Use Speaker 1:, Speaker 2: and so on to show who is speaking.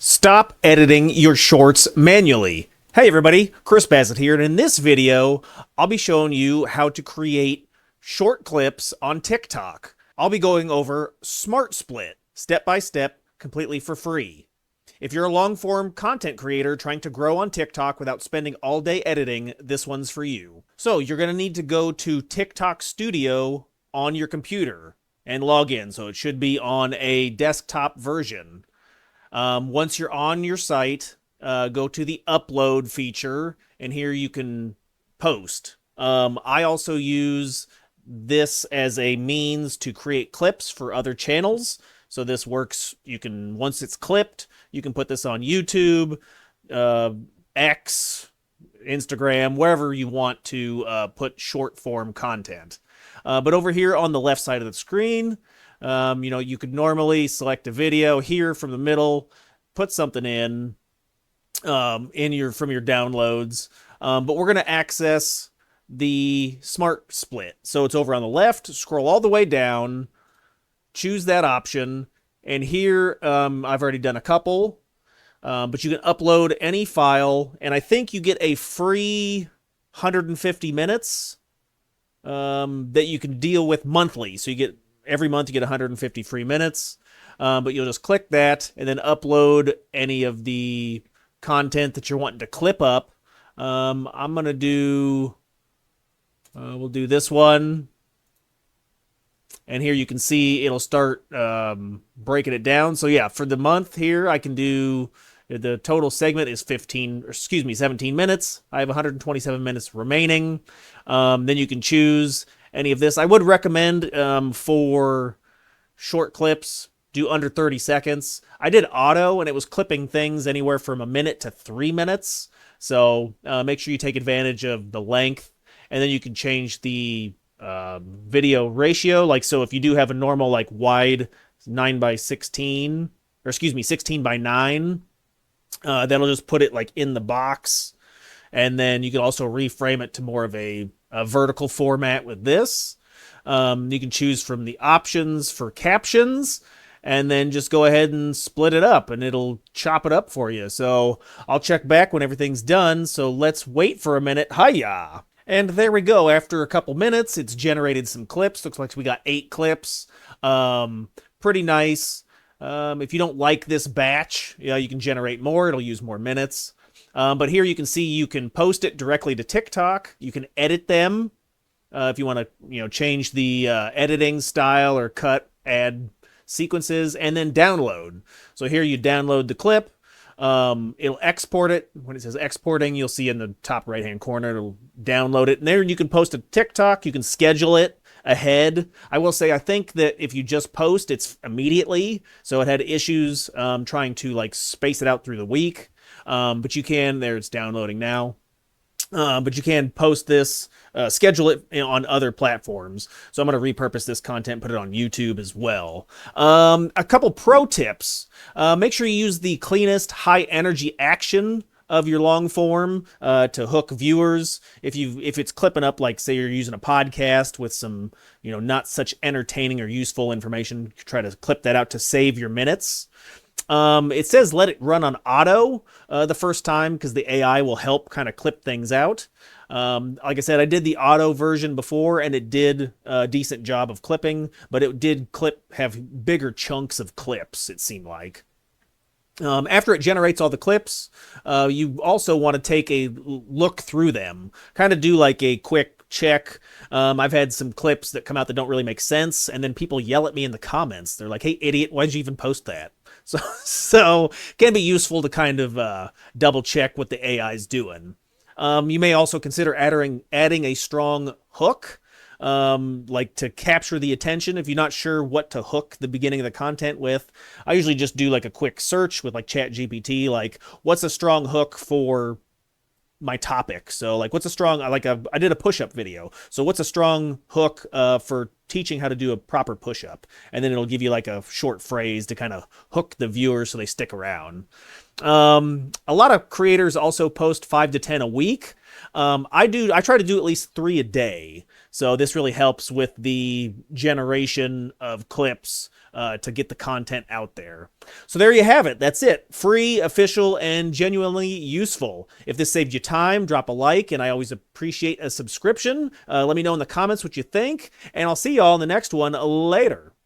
Speaker 1: Stop editing your shorts manually. Hey everybody, Chris Bassett here, and in this video, I'll be showing you how to create short clips on TikTok. I'll be going over Smart Split, step by step, completely for free. If you're a long-form content creator trying to grow on TikTok without spending all day editing, this one's for you. So you're going to need to go to TikTok Studio on your computer and log in, so it should be on a desktop version. Once you're on your site, go to the upload feature, and here you can post. I also use this as a means to create clips for other channels. So this works, once it's clipped, you can put this on YouTube, X, Instagram, wherever you want to put short form content. But over here on the left side of the screen, you could normally select a video here from the middle, put something in from your downloads. But we're going to access the Smart Split. So it's over on the left, scroll all the way down, choose that option. And here, I've already done a couple, but you can upload any file. And I think you get a free 150 minutes that you can deal with monthly. So every month you get 150 free minutes, but you'll just click that and then upload any of the content that you're wanting to clip up. I'm going to do, we'll do this one. And here you can see it'll start breaking it down. So yeah, for the month here, I can do, the total segment is 17 minutes. I have 127 minutes remaining. Then you can choose any of this. I would recommend for short clips, do under 30 seconds. I did auto, and it was clipping things anywhere from a minute to 3 minutes. So make sure you take advantage of the length. And then you can change the video ratio. Like, so if you do have a normal, like, wide 9:16, or excuse me, 16:9, that'll just put it like in the box. And then you can also reframe it to more of a vertical format with this. You can choose from the options for captions, and then just go ahead and split it up, and it'll chop it up for you. So I'll check back when everything's done. So let's wait for a minute. Hiya! And there we go. After a couple minutes, it's generated some clips. Looks like we got 8 clips. Pretty nice. If you don't like this batch, you can generate more. It'll use more minutes. But here you can see you can post it directly to TikTok. You can edit them if you want to, change the editing style or add sequences, and then download. So here you download the clip. It'll export it. When it says exporting, you'll see in the top right hand corner, it'll download it. And there you can post it to TikTok. You can schedule it ahead. I will say, I think that if you just post, it's immediately. So it had issues trying to like space it out through the week. But you can, it's downloading now. But you can post this, schedule it on other platforms. So I'm going to repurpose this content, put it on YouTube as well. A couple pro tips. Make sure you use the cleanest high energy action of your long form to hook viewers. If it's clipping up, like say you're using a podcast with some, not such entertaining or useful information, try to clip that out to save your minutes. It says let it run on auto the first time, because the AI will help kind of clip things out. Like I said, I did the auto version before, and it did a decent job of clipping, but it did have bigger chunks of clips, it seemed like. After it generates all the clips, you also want to take a look through them, kind of do like a quick check. I've had some clips that come out that don't really make sense, and then people yell at me in the comments. They're like, "Hey, idiot, why'd you even post that?" So it can be useful to kind of double check what the AI is doing. You may also consider adding a strong hook, like to capture the attention. If you're not sure what to hook the beginning of the content with, I usually just do like a quick search with like ChatGPT, like what's a strong hook for my topic. So like what's a strong, I did a push-up video. So what's a strong hook for teaching how to do a proper push-up? And then it'll give you like a short phrase to kind of hook the viewers so they stick around. A lot of creators also post 5 to 10 a week. I try to do at least 3 a day. So this really helps with the generation of clips to get the content out there. So there you have it. That's it. Free, official, and genuinely useful. If this saved you time, drop a like, and I always appreciate a subscription. Let me know in the comments what you think, and I'll see y'all in the next one later.